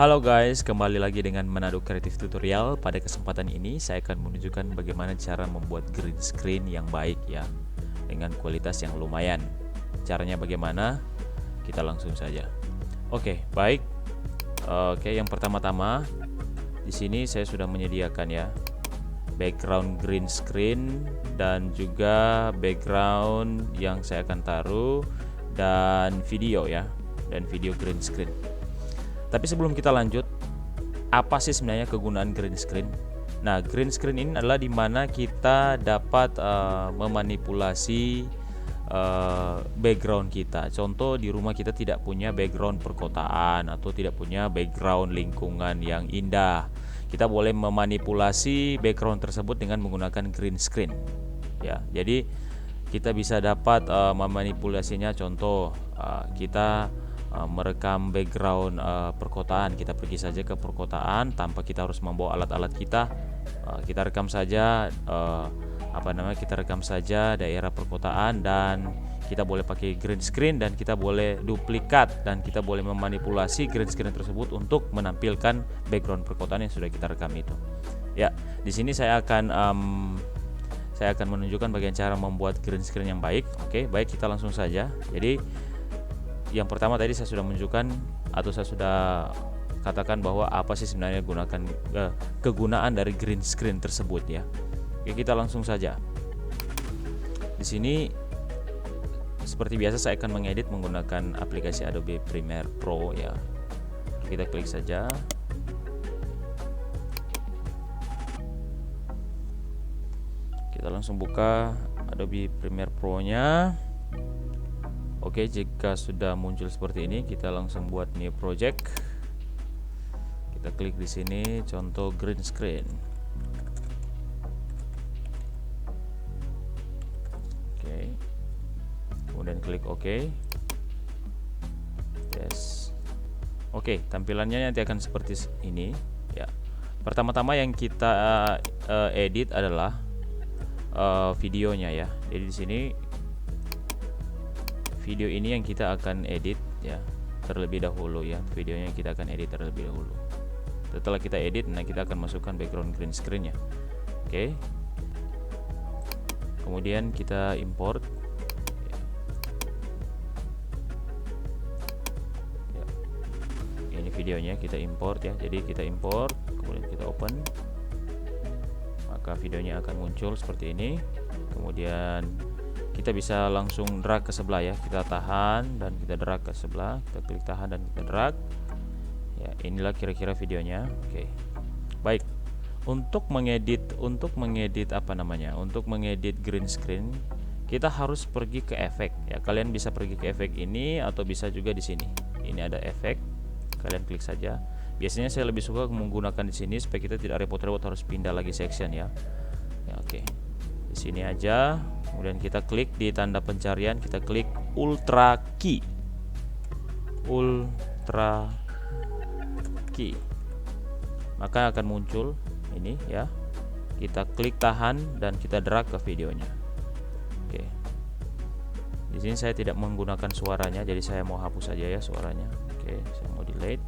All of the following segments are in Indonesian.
Halo guys, kembali lagi dengan Manado Creative Tutorial. Pada kesempatan ini saya akan menunjukkan bagaimana cara membuat green screen yang baik ya, dengan kualitas yang lumayan. Caranya bagaimana? Kita langsung saja. Oke, baik. Oke, yang pertama-tama di sini saya sudah menyediakan ya background green screen dan juga background yang saya akan taruh dan video ya, dan video green screen. Tapi sebelum kita lanjut, apa sih sebenarnya kegunaan green screen? Nah, green screen ini adalah dimana kita dapat memanipulasi background kita. Contoh, di rumah kita tidak punya background perkotaan atau tidak punya background lingkungan yang indah. Kita boleh memanipulasi background tersebut dengan menggunakan green screen. Ya, jadi kita bisa dapat memanipulasinya. Contoh, kita merekam background perkotaan. Kita pergi saja ke perkotaan tanpa kita harus membawa alat-alat kita. Kita rekam saja kita rekam saja daerah perkotaan, dan kita boleh pakai green screen, dan kita boleh duplikat, dan kita boleh memanipulasi green screen tersebut untuk menampilkan background perkotaan yang sudah kita rekam itu. Ya, di sini saya akan menunjukkan bagaimana cara membuat green screen yang baik. Oke, baik, kita langsung saja. Jadi yang pertama tadi saya sudah menunjukkan atau saya sudah katakan bahwa apa sih sebenarnya kegunaan dari green screen tersebut ya. Oke, kita langsung saja. Di sini seperti biasa saya akan mengedit menggunakan aplikasi Adobe Premiere Pro ya. Kita klik saja. Kita langsung buka Adobe Premiere Pro-nya. Oke, jika sudah muncul seperti ini, kita langsung buat new project. Kita klik di sini, contoh green screen. Oke, kemudian klik OK. Yes. Oke, tampilannya nanti akan seperti ini. Ya, pertama-tama yang kita edit adalah videonya ya. Jadi di sini video ini yang kita akan edit ya terlebih dahulu ya. Videonya kita akan edit terlebih dahulu. Setelah kita edit, nah kita akan masukkan background green screen nya. Oke. Kemudian kita import. Ya. Ini videonya kita import ya. Jadi kita import, kemudian kita open. Maka videonya akan muncul seperti ini. Kemudian kita bisa langsung drag ke sebelah ya. Kita tahan dan kita drag ke sebelah. Kita klik tahan dan kita drag. Ya, inilah kira-kira videonya. Oke. Baik. Untuk mengedit green screen, kita harus pergi ke efek ya. Kalian bisa pergi ke efek ini atau bisa juga di sini. Ini ada efek. Kalian klik saja. Biasanya saya lebih suka menggunakan di sini supaya kita tidak repot-repot harus pindah lagi section ya. Ya, oke. Di sini aja. Kemudian kita klik di tanda pencarian, kita klik Ultra Key. Maka akan muncul ini ya. Kita klik tahan dan kita drag ke videonya. Oke. Di sini saya tidak menggunakan suaranya, jadi saya mau hapus saja ya suaranya. Oke, saya mau delete.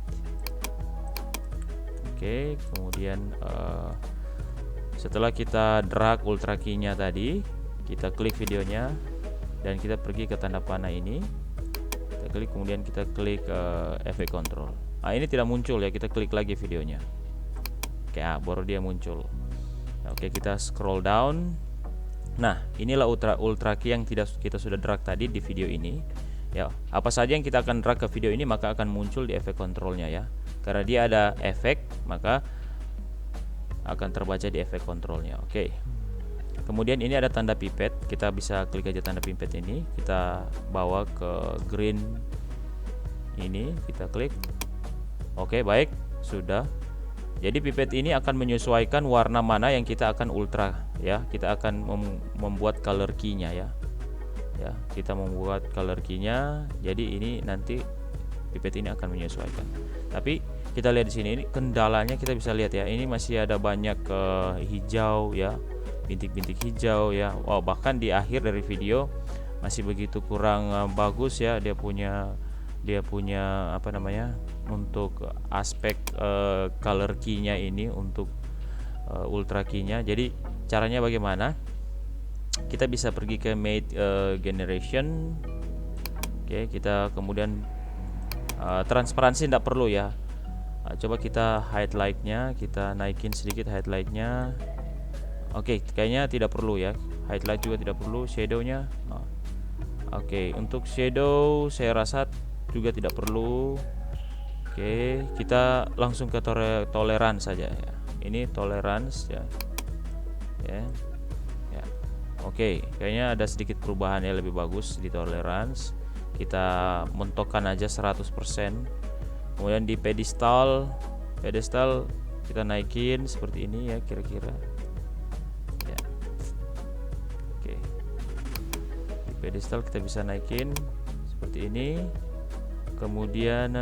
Oke, kemudian setelah kita drag Ultra Key-nya tadi, kita klik videonya dan kita pergi ke tanda panah ini. Kita klik, kemudian kita klik efek control. Ini tidak muncul ya, kita klik lagi videonya. Oke, baru dia muncul. Oke, kita scroll down. Nah, inilah Ultra Key yang kita sudah drag tadi di video ini. Ya, apa saja yang kita akan drag ke video ini maka akan muncul di efek kontrolnya ya. Karena dia ada efek, maka akan terbaca di efek kontrolnya. Oke. Kemudian ini ada tanda pipet. Kita bisa klik aja tanda pipet ini. Kita bawa ke green ini. Kita klik. Oke, baik. Sudah. Jadi pipet ini akan menyesuaikan warna mana yang kita akan ultra ya. Kita akan membuat color key-nya ya. Ya, kita membuat color key-nya. Jadi ini nanti pipet ini akan menyesuaikan. Tapi kita lihat di sini, ini kendalanya kita bisa lihat ya. Ini masih ada banyak hijau ya. Bintik-bintik hijau ya. Wow, bahkan di akhir dari video masih begitu kurang bagus ya. Dia punya aspek color key-nya ini, untuk ultra key-nya. Jadi caranya bagaimana? Kita bisa pergi ke made generation. Oke, kita kemudian transparansi tidak perlu ya. Coba kita highlight-nya, kita naikin sedikit highlight-nya. Oke, kayaknya tidak perlu ya. Highlight juga tidak perlu, shadow-nya. Oke, untuk shadow saya rasa juga tidak perlu. Oke, kita langsung ke tolerance saja ya. Ini tolerance ya. Ya. Oke, kayaknya ada sedikit perubahan ya, lebih bagus di tolerance. Kita mentokkan aja 100%. Kemudian di pedestal kita naikin seperti ini ya kira-kira. Ya. Oke. Di pedestal kita bisa naikin seperti ini. Kemudian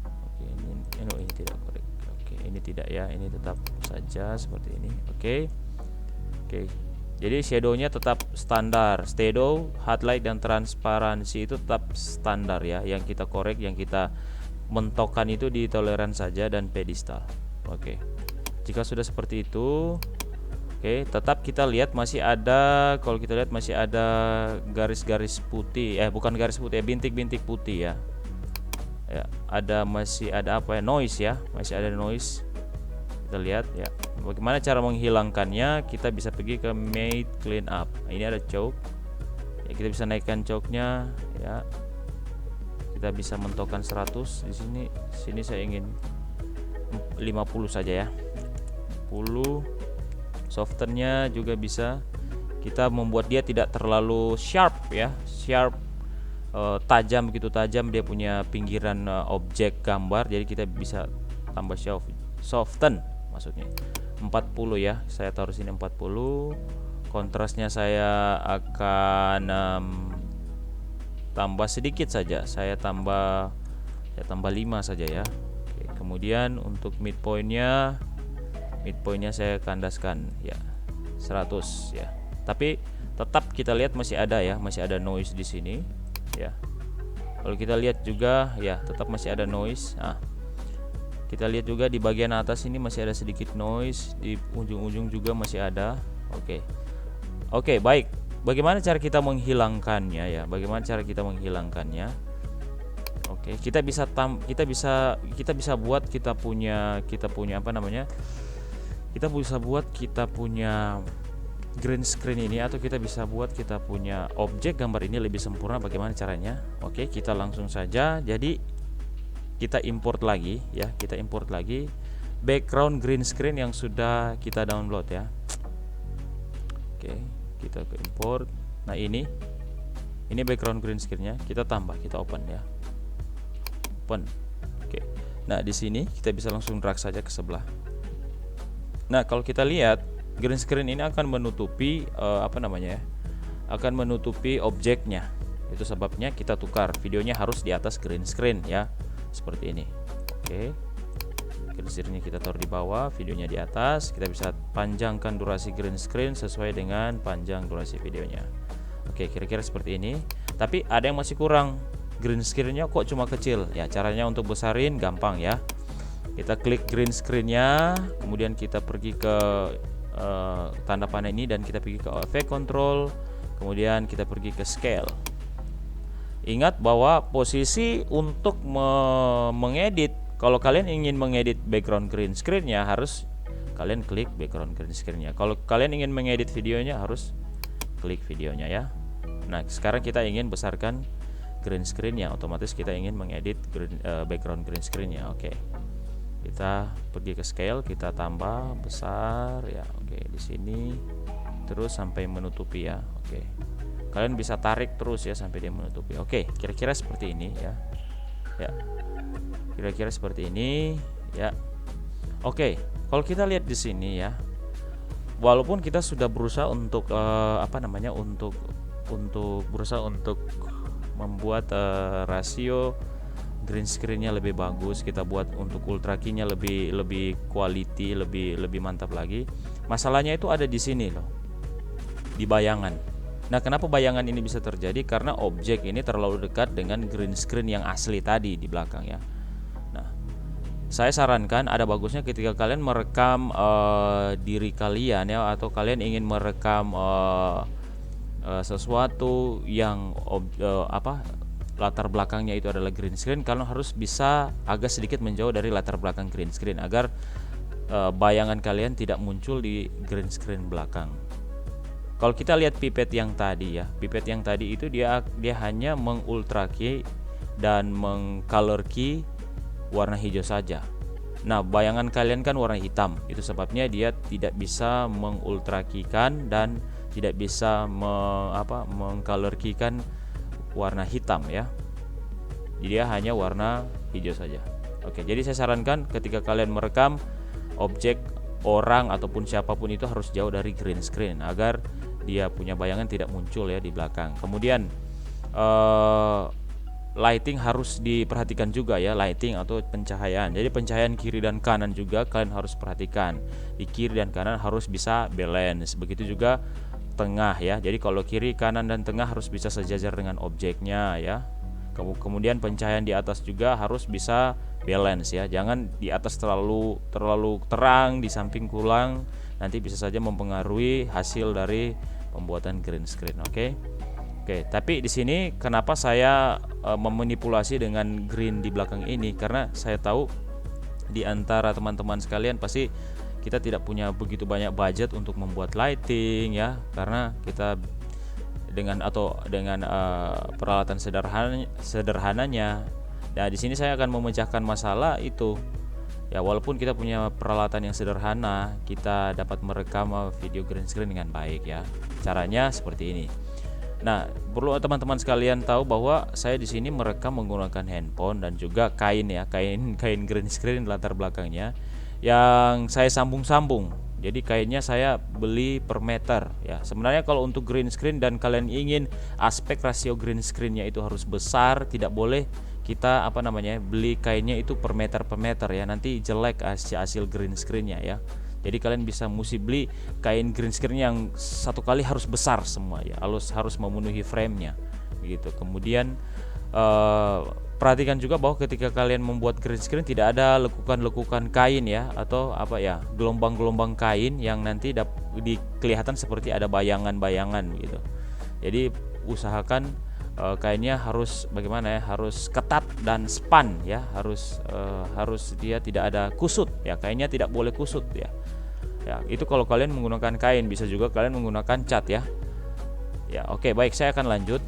oke, ini tidak korek. Oke, ini tidak ya, ini tetap saja seperti ini. Oke. Jadi shadownya tetap standar, shadow, highlight dan transparansi itu tetap standar ya. Yang kita korek, yang kita mentokkan itu di tolerance saja dan pedestal. Oke. Jika sudah seperti itu, tetap kita lihat masih ada, kalau kita lihat masih ada garis-garis putih, bukan garis putih, bintik-bintik putih ya. Masih ada apa ya? Noise ya, masih ada noise. Kita lihat ya. Bagaimana cara menghilangkannya? Kita bisa pergi ke Made Clean Up. Ini ada choke. Ya, kita bisa naikkan choke-nya ya. Kita bisa mentokkan 100 di sini. Sini saya ingin 50 saja ya. 10. Softennya juga bisa. Kita membuat dia tidak terlalu sharp ya. Sharp, tajam, begitu tajam dia punya pinggiran objek gambar. Jadi kita bisa tambah soften maksudnya 40 ya. Saya taruh sini 40. Kontrasnya saya akan tambah sedikit saja. Saya tambah 5 saja ya. Kemudian untuk midpointnya saya kandaskan ya 100 ya. Tapi tetap kita lihat masih ada ya, masih ada noise di sini ya. Kalau kita lihat juga ya tetap masih ada noise. Kita lihat juga di bagian atas ini masih ada sedikit noise, di ujung-ujung juga masih ada. Oke, baik. Bagaimana cara kita menghilangkannya ya? Oke, kita bisa buat kita punya apa namanya? Kita bisa buat kita punya green screen ini, atau kita bisa buat kita punya objek gambar ini lebih sempurna. Bagaimana caranya? Oke, kita langsung saja. Jadi kita import lagi ya, background green screen yang sudah kita download ya. Oke, kita ke import. Nah, ini background green screen-nya, kita tambah, kita open ya. Open. Oke. Nah, di sini kita bisa langsung drag saja ke sebelah. Nah, kalau kita lihat green screen ini akan menutupi akan menutupi objeknya. Itu sebabnya kita tukar, videonya harus di atas green screen ya. Seperti ini. Oke. Green screen-nya kita taruh di bawah, videonya di atas. Kita bisa panjangkan durasi green screen sesuai dengan panjang durasi videonya. Oke, kira-kira seperti ini. Tapi ada yang masih kurang. Green screen-nya kok cuma kecil? Ya, caranya untuk besarin gampang ya. Kita klik green screen-nya, kemudian kita pergi ke tanda panah ini dan kita pergi ke effect control, kemudian kita pergi ke scale. Ingat bahwa posisi untuk mengedit, kalau kalian ingin mengedit background green screen-nya, harus kalian klik background green screen-nya. Kalau kalian ingin mengedit videonya, harus klik videonya ya. Nah, sekarang kita ingin besarkan green screen-nya, otomatis kita ingin mengedit background green screen-nya. Oke. Kita pergi ke scale, kita tambah besar ya. Oke, di sini terus sampai menutupi ya. Oke. Kalian bisa tarik terus ya sampai dia menutupi. Oke, kira-kira seperti ini ya. Ya. Kira-kira seperti ini ya. Oke, kalau kita lihat di sini ya. Walaupun kita sudah berusaha untuk berusaha untuk membuat rasio green screen-nya lebih bagus, kita buat untuk ultra key-nya lebih quality, lebih mantap lagi. Masalahnya itu ada di sini loh. Di bayangan. Nah, kenapa bayangan ini bisa terjadi? Karena objek ini terlalu dekat dengan green screen yang asli tadi di belakang ya. Nah, saya sarankan ada bagusnya ketika kalian merekam diri kalian ya, atau kalian ingin merekam sesuatu yang latar belakangnya itu adalah green screen, kalian harus bisa agak sedikit menjauh dari latar belakang green screen agar bayangan kalian tidak muncul di green screen belakang. Kalau kita lihat pipet yang tadi ya, pipet yang tadi itu dia hanya mengultra key dan mengcolor key warna hijau saja. Nah, bayangan kalian kan warna hitam, itu sebabnya dia tidak bisa mengultra key-kan dan tidak bisa mengcolor key-kan warna hitam ya. Dia hanya warna hijau saja. Oke, jadi saya sarankan ketika kalian merekam objek, orang ataupun siapapun itu harus jauh dari green screen agar dia punya bayangan tidak muncul ya di belakang. Kemudian lighting harus diperhatikan juga ya, lighting atau pencahayaan. Jadi pencahayaan kiri dan kanan juga kalian harus perhatikan. Di kiri dan kanan harus bisa balance. Begitu juga tengah ya. Jadi kalau kiri, kanan dan tengah harus bisa sejajar dengan objeknya ya. Kemudian pencahayaan di atas juga harus bisa balance ya. Jangan di atas terlalu terang, di samping kurang, nanti bisa saja mempengaruhi hasil dari pembuatan green screen. Oke, tapi di sini kenapa saya memanipulasi dengan green di belakang ini? Karena saya tahu di antara teman-teman sekalian pasti kita tidak punya begitu banyak budget untuk membuat lighting ya, karena kita dengan peralatan sederhananya. Nah, di sini saya akan memecahkan masalah itu. Ya, walaupun kita punya peralatan yang sederhana, kita dapat merekam video green screen dengan baik ya. Caranya seperti ini. Nah, perlu teman-teman sekalian tahu bahwa saya di sini merekam menggunakan handphone dan juga kain ya, kain green screen latar belakangnya yang saya sambung-sambung. Jadi kainnya saya beli per meter ya. Sebenarnya kalau untuk green screen dan kalian ingin aspek rasio green screennya itu harus besar, tidak boleh kita beli kainnya itu per meter ya, nanti jelek hasil green screennya ya. Jadi kalian mesti beli kain green screen yang satu kali harus besar semua ya, harus memenuhi frame-nya gitu. Kemudian perhatikan juga bahwa ketika kalian membuat green screen tidak ada lekukan-lekukan kain ya, atau gelombang-gelombang kain yang nanti kelihatan seperti ada bayangan-bayangan gitu. Jadi usahakan kainnya harus harus ketat dan span ya, harus dia tidak ada kusut ya, kainnya tidak boleh kusut ya. Ya, itu kalau kalian menggunakan kain. Bisa juga kalian menggunakan cat ya. Ya, oke, baik, saya akan lanjut.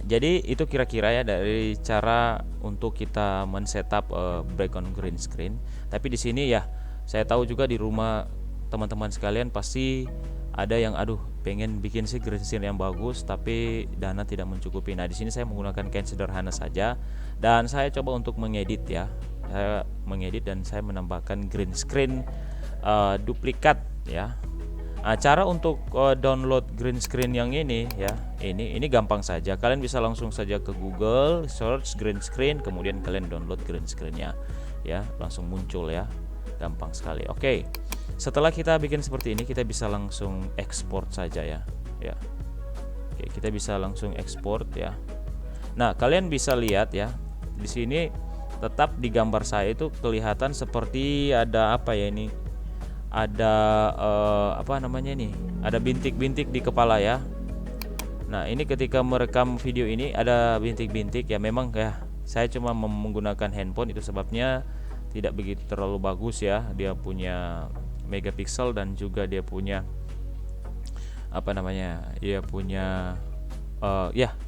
Jadi itu kira-kira ya dari cara untuk kita men-setup background green screen. Tapi di sini ya, saya tahu juga di rumah teman-teman sekalian pasti ada yang pengen bikin sih green screen yang bagus tapi dana tidak mencukupi. Nah, di sini saya menggunakan kain sederhana saja dan saya coba untuk mengedit ya. Saya mengedit dan saya menambahkan green screen duplikat ya. Nah, cara untuk download green screen yang ini ya, ini gampang saja. Kalian bisa langsung saja ke Google, search green screen, kemudian kalian download green screen-nya ya, langsung muncul ya. Gampang sekali. Oke. Setelah kita bikin seperti ini, kita bisa langsung export saja ya. Ya. Oke, kita bisa langsung export ya. Nah, kalian bisa lihat ya. Di sini tetap di gambar saya itu kelihatan seperti ada ini? Ada ada bintik-bintik di kepala ya. Nah, ini ketika merekam video ini ada bintik-bintik ya, memang ya saya cuma menggunakan handphone, itu sebabnya tidak begitu terlalu bagus ya. Dia punya megapiksel dan juga dia punya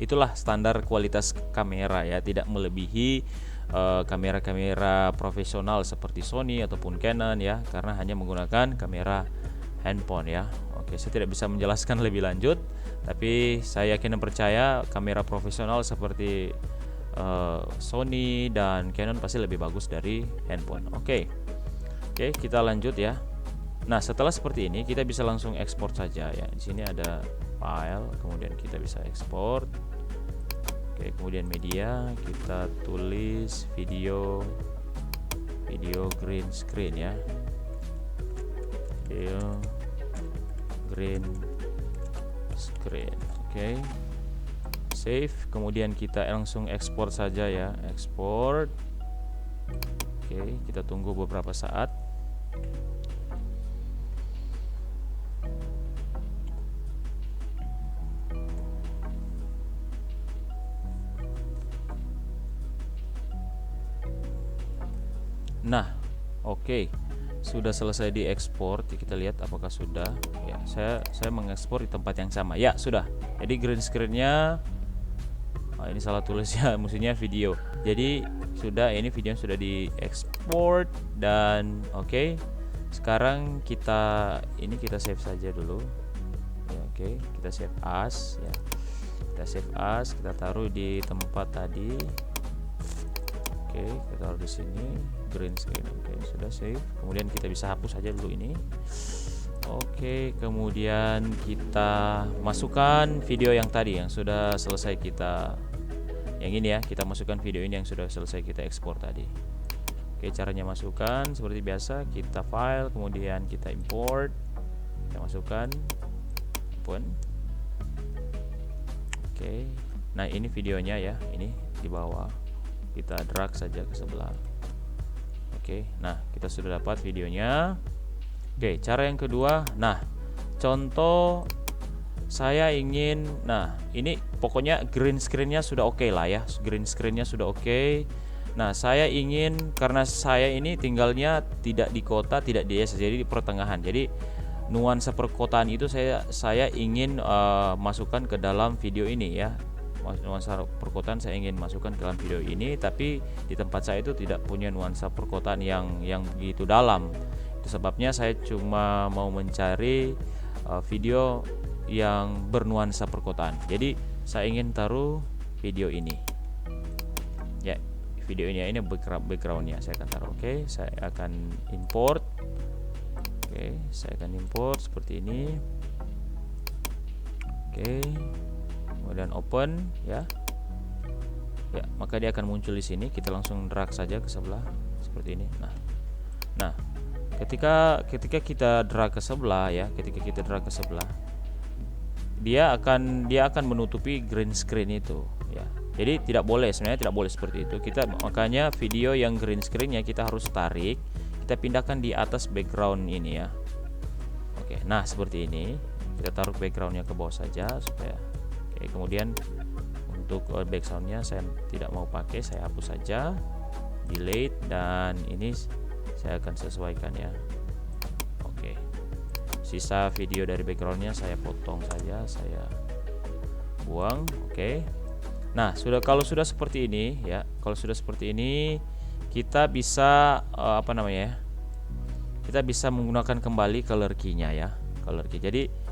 itulah standar kualitas kamera ya, tidak melebihi kamera-kamera profesional seperti Sony ataupun Canon ya, karena hanya menggunakan kamera handphone ya. Oke, saya tidak bisa menjelaskan lebih lanjut, tapi saya yakin dan percaya kamera profesional seperti Sony dan Canon pasti lebih bagus dari handphone. Oke, kita lanjut ya. Nah, setelah seperti ini kita bisa langsung ekspor saja ya. Di sini ada file, kemudian kita bisa ekspor. Oke, kemudian media, kita tulis video green screen ya. Video green screen. Oke. Save, kemudian kita langsung ekspor saja ya, ekspor. Oke, kita tunggu beberapa saat. Nah, oke. Sudah selesai diekspor. Kita lihat apakah sudah. Ya, saya mengekspor di tempat yang sama. Ya, sudah. Jadi green screen-nya ini salah tulis ya, maksudnya video. Jadi sudah, ini video sudah diekspor dan oke. Sekarang kita save saja dulu. Ya, oke, kita save as ya. Kita save as, kita taruh di tempat tadi. Oke, kita taruh di sini green screen. Oke, sudah save. Kemudian kita bisa hapus saja dulu ini. Oke, kemudian kita masukkan video yang tadi yang sudah selesai kita, yang ini ya, kita masukkan video ini yang sudah selesai kita ekspor tadi. Oke, caranya masukkan seperti biasa, kita file, kemudian kita import, kita masukkan, open. Oke, nah ini videonya ya, ini di bawah, kita drag saja ke sebelah. Oke, nah kita sudah dapat videonya. Oke, cara yang kedua, nah contoh saya ingin, nah ini pokoknya green screen-nya sudah oke lah ya, green screen-nya sudah oke. Nah saya ingin, karena saya ini tinggalnya tidak di kota, tidak di desa, jadi di pertengahan, jadi nuansa perkotaan itu saya ingin masukkan ke dalam video ini ya. Nuansa perkotaan saya ingin masukkan ke dalam video ini, tapi di tempat saya itu tidak punya nuansa perkotaan yang begitu dalam. Itu sebabnya saya cuma mau mencari video yang bernuansa perkotaan. Jadi saya ingin taruh video ini ya, video ini backgroundnya saya akan taruh. Oke, saya akan import. Oke, saya akan import seperti ini. Oke, kemudian open ya. Ya, maka dia akan muncul di sini. Kita langsung drag saja ke sebelah seperti ini. Nah, ketika kita drag ke sebelah ya, dia akan menutupi green screen itu ya. Jadi sebenarnya tidak boleh seperti itu. Makanya video yang green screen-nya kita harus tarik, kita pindahkan di atas background ini ya. Oke, nah seperti ini. Kita taruh background-nya ke bawah saja supaya. Oke, kemudian untuk background-nya saya tidak mau pakai, saya hapus saja, delete, dan ini saya akan sesuaikan ya. Oke, sisa video dari backgroundnya saya potong saja, saya buang. Oke, nah kalau sudah seperti ini ya, kita bisa kita bisa menggunakan kembali color key-nya ya, color key. Jadi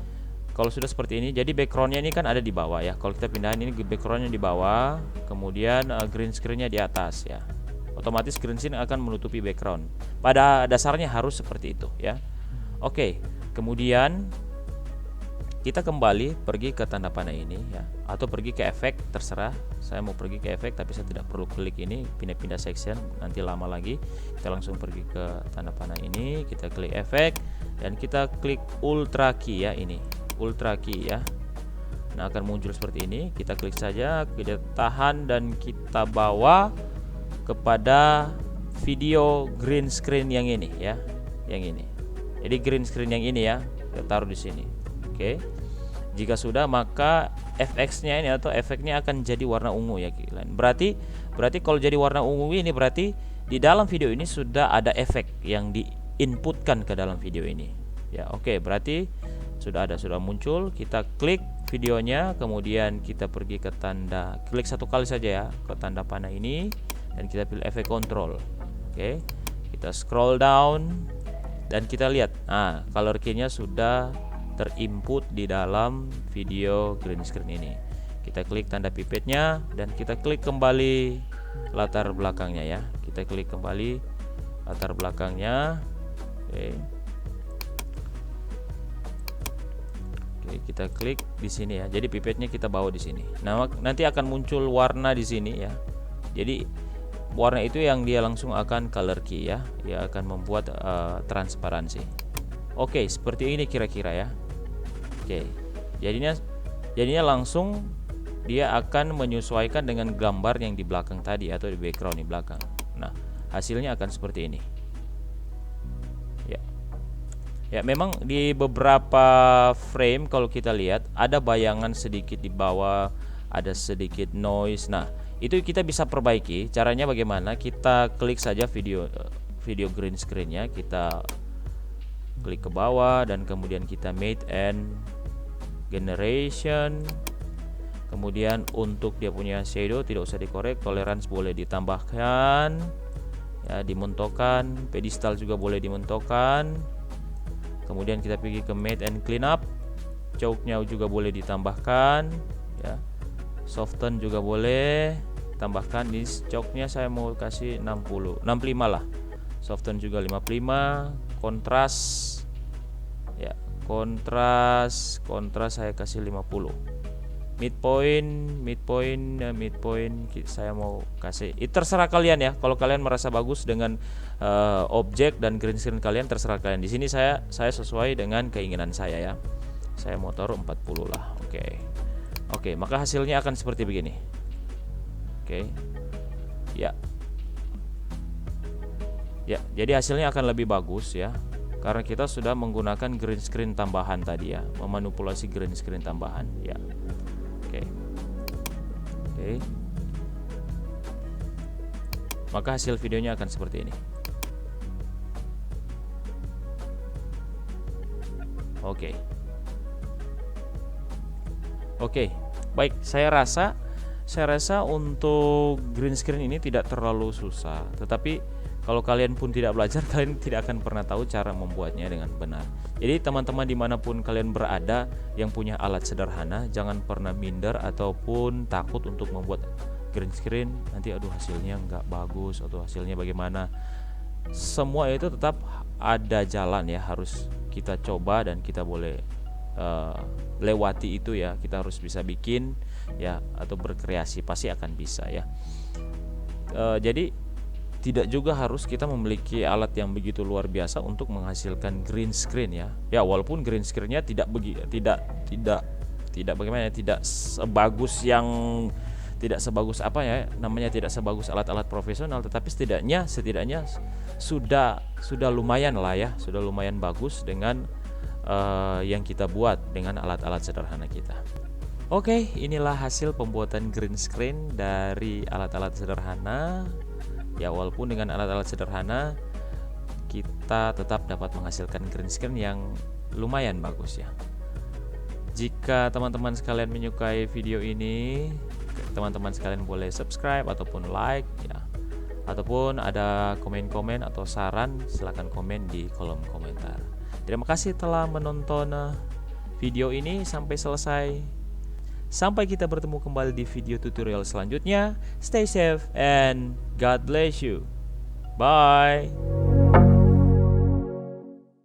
kalau sudah seperti ini, jadi backgroundnya ini kan ada di bawah ya. Kalau kita pindahin ini backgroundnya di bawah, kemudian green screen-nya di atas ya. Otomatis green screen akan menutupi background. Pada dasarnya harus seperti itu ya. Oke, kemudian kita kembali pergi ke tanda panah ini ya, atau pergi ke efek, terserah. Saya mau pergi ke efek, tapi saya tidak perlu klik ini, pindah-pindah section, nanti lama lagi. Kita langsung pergi ke tanda panah ini, kita klik efek, dan kita klik ultra key ya, ini ultra key ya. Nah, akan muncul seperti ini. Kita klik saja, kita tahan, dan kita bawa kepada video green screen yang ini ya, yang ini. Jadi green screen yang ini ya, kita taruh di sini. Oke, jika sudah, maka FX-nya ini atau efeknya akan jadi warna ungu ya. Berarti kalau jadi warna ungu ini berarti di dalam video ini sudah ada efek yang diinputkan ke dalam video ini ya. Oke, berarti sudah muncul. Kita klik videonya, kemudian kita pergi ke tanda, klik satu kali saja ya ke tanda panah ini, dan kita pilih efek control. Oke, kita scroll down dan kita lihat, color key-nya sudah terinput di dalam video green screen ini. Kita klik tanda pipetnya dan kita klik kembali latar belakangnya ya. Kita klik kembali latar belakangnya. Oke, kita klik di sini ya. Jadi pipetnya kita bawa di sini. Nah, nanti akan muncul warna di sini ya. Jadi warna itu yang dia langsung akan color key ya. Dia akan membuat transparansi. Oke, seperti ini kira-kira ya. Oke, jadinya Jadinya langsung dia akan menyesuaikan dengan gambar yang di belakang tadi atau di background di belakang. Nah, hasilnya akan seperti ini. Ya, memang di beberapa frame kalau kita lihat ada bayangan sedikit di bawah, ada sedikit noise. Nah, itu kita bisa perbaiki. Caranya bagaimana? Kita klik saja video green screen-nya, kita klik ke bawah dan kemudian kita made and generation. Kemudian untuk dia punya shadow tidak usah dikorek, tolerance boleh ditambahkan, ya, dimentokkan, pedestal juga boleh dimentokkan. Kemudian kita pergi ke matte and clean up, choke-nya juga boleh ditambahkan, ya. Soften juga boleh tambahkan. Di choke-nya saya mau kasih 65 lah. Soften juga 55. Kontras, ya, kontras saya kasih 50. Midpoint saya mau kasih. Terserah kalian ya. Kalau kalian merasa bagus dengan objek dan green screen kalian, terserah kalian. Di sini saya sesuai dengan keinginan saya ya. Saya mau taruh 40 lah. Oke, maka hasilnya akan seperti begini. Oke. Ya. Jadi hasilnya akan lebih bagus ya. Karena kita sudah menggunakan green screen tambahan tadi ya, memanipulasi green screen tambahan ya. Oke. Maka hasil videonya akan seperti ini. Oke. Baik, saya rasa untuk green screen ini tidak terlalu susah. Tetapi kalau kalian pun tidak belajar, kalian tidak akan pernah tahu cara membuatnya dengan benar. Jadi teman-teman dimanapun kalian berada yang punya alat sederhana, jangan pernah minder ataupun takut untuk membuat green screen. Nanti aduh hasilnya nggak bagus atau hasilnya bagaimana. Semua itu tetap ada jalan ya, harus kita coba dan kita boleh lewati itu ya. Kita harus bisa bikin ya, atau berkreasi, pasti akan bisa ya. Jadi tidak juga harus kita memiliki alat yang begitu luar biasa untuk menghasilkan green screen ya. Ya, walaupun green screen-nya tidak sebagus apa ya namanya, tidak sebagus alat-alat profesional, tetapi setidaknya sudah lumayan lah ya, sudah lumayan bagus dengan yang kita buat dengan alat-alat sederhana kita. Oke, inilah hasil pembuatan green screen dari alat-alat sederhana. Ya, walaupun dengan alat-alat sederhana kita tetap dapat menghasilkan green screen yang lumayan bagus ya. Jika teman-teman sekalian menyukai video ini, teman-teman sekalian boleh subscribe ataupun like ya. Ataupun ada komen-komen atau saran, silakan komen di kolom komentar. Terima kasih telah menonton video ini sampai selesai. Sampai kita bertemu kembali di video tutorial selanjutnya. Stay safe and God bless you. Bye.